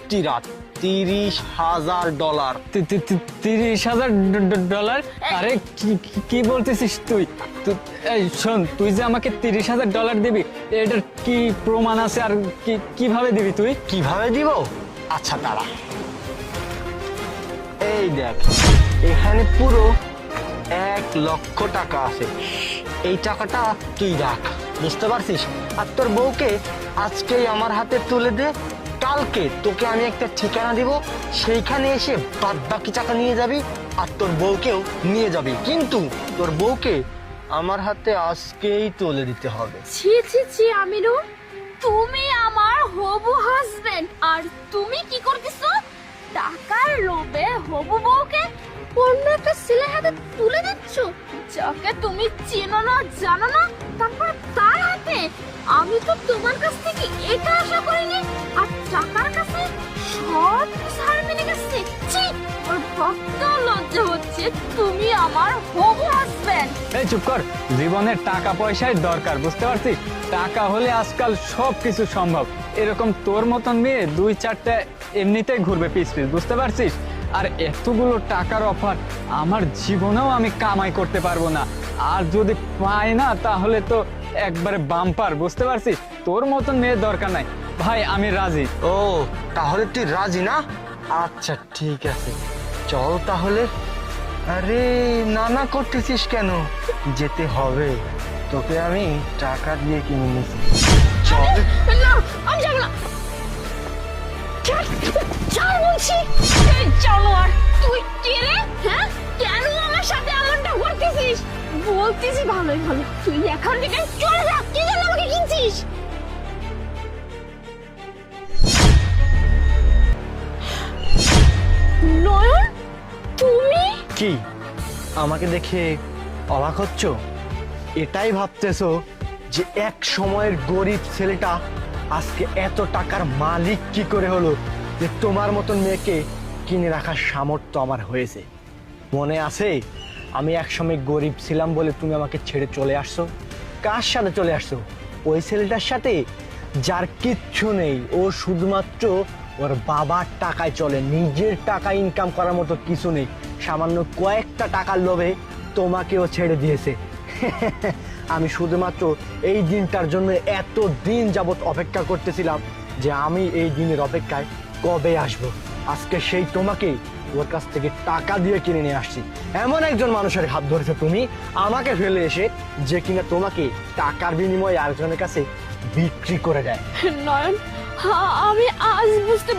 মিষ্টি রাত। $30,000। $30,000? আরে কি বলতেছিস তুই? এই শোন, তুই যে আমাকে $30,000 দিবি, এটার কি প্রমাণ আছে? আর কিভাবে দিবি তুই? কিভাবে দিব? আচ্ছা দাঁড়া, এই দেখ, এখানে পুরো $1,00,000 আছে। এই টাকাটা তুই রাখ, বুঝতে পারছিস? আর তোর বউকে আজকেই আমার হাতে তুলে দে। কালকে তোকে আমি একটা ঠিকানা দিব, সেইখানে এসে বাদ বাকি টাকা নিয়ে যাবি, আর তোর বউকেও নিয়ে যাবি। কিন্তু তোর বউকে আমার হাতে আজকেই তুলে দিতে হবে। ছি ছি ছি আমিনুর, তুমি আমার হবু হাজবেন্ড, আর তুমি কি করতেছো? টাকার লোভে হবু বউকে অন্য একটা ছেলের হাতে তুলে দিচ্ছ, যাকে তুমি চেনো না জানো না, তারপর তার হাতে। আমি তো তোমার কাছ থেকে এটা আশা করিনি। আর টাকার কাছে সব ছাড় মেনে গেছে। ছি, আমার ভক্ত লজ্জা হচ্ছে। তুমি আমার হবু হাজবেন্ড। এই চুপ কর, জীবনে টাকা পয়সাই দরকার, বুঝতে পারছিস? টাকা হলে আজকাল সব কিছু সম্ভব। এরকম তোর মতন মেয়ে 2-4টা এমনিতেই ঘুরবে পিছ পিছ, বুঝতে পারছিস? আর এতগুলো টাকার অফার আমার জীবনেও আমি কামাই করতে পারবো না। আর যদি পাই না, তাহলে তো একবারে বাম্পার, বুঝতে পারছিস? তোর মতন মেয়ে দরকার নাই ভাই, আমি রাজি। ও, তাহলে তুই রাজি না? আচ্ছা ঠিক আছে, চল তাহলে। আরে না করতেছিস কেন? যেতে হবে, তোকে আমি টাকা দিয়ে কিনে নিয়েছি। চল। না, আমি যাবো না। চল বলছি। এই জানোয়ার, তুই কে রে? হ্যাঁ, কেন আমার সাথে এমনটা করতেছিস? বলতেছি ভালোই ভালো, তুই এখন থেকে চলে যা। কি জন্য আমাকে কিনছিস? নয়ন, তুমি? কি আমাকে দেখে অবাক হচ্ছ? এটাই ভাবতেছো যে এক সময়ের গরিব ছেলেটা আজকে এত টাকার মালিক কি করে হলো, যে তোমার মতন মেয়েকে কিনে রাখার সামর্থ্য আমার হয়েছে? মনে আছে আমি এক সময় গরিব ছিলাম বলে তুমি আমাকে ছেড়ে চলে আসছো? কার সাথে চলে আসছো? ওই ছেলেটার সাথে যার কিচ্ছু নেই, ও শুধুমাত্র ওর বাবার টাকায় চলে, নিজের টাকা ইনকাম করার মতো কিছু নেই। সামান্য কয়েকটা টাকার লোভে তোমাকেও ছেড়ে দিয়েছে। আমি শুধুমাত্র এই দিনটার জন্য এত দিন যাবৎ অপেক্ষা করতেছিলাম যে আমি এই দিনের অপেক্ষায় কবে আসব। আজকে সেই তোমাকে ওর কাছ থেকে টাকা দিয়ে কিনে নিয়ে আসছি। এমন একজন মানুষের হাত ধরেছে তুমি আমাকে ফেলে এসে, যে কিনা তোমাকে টাকার বিনিময়ে আরেকজনের কাছে বিক্রি করে দেয়। নয়ন, আমি আজ বুঝতে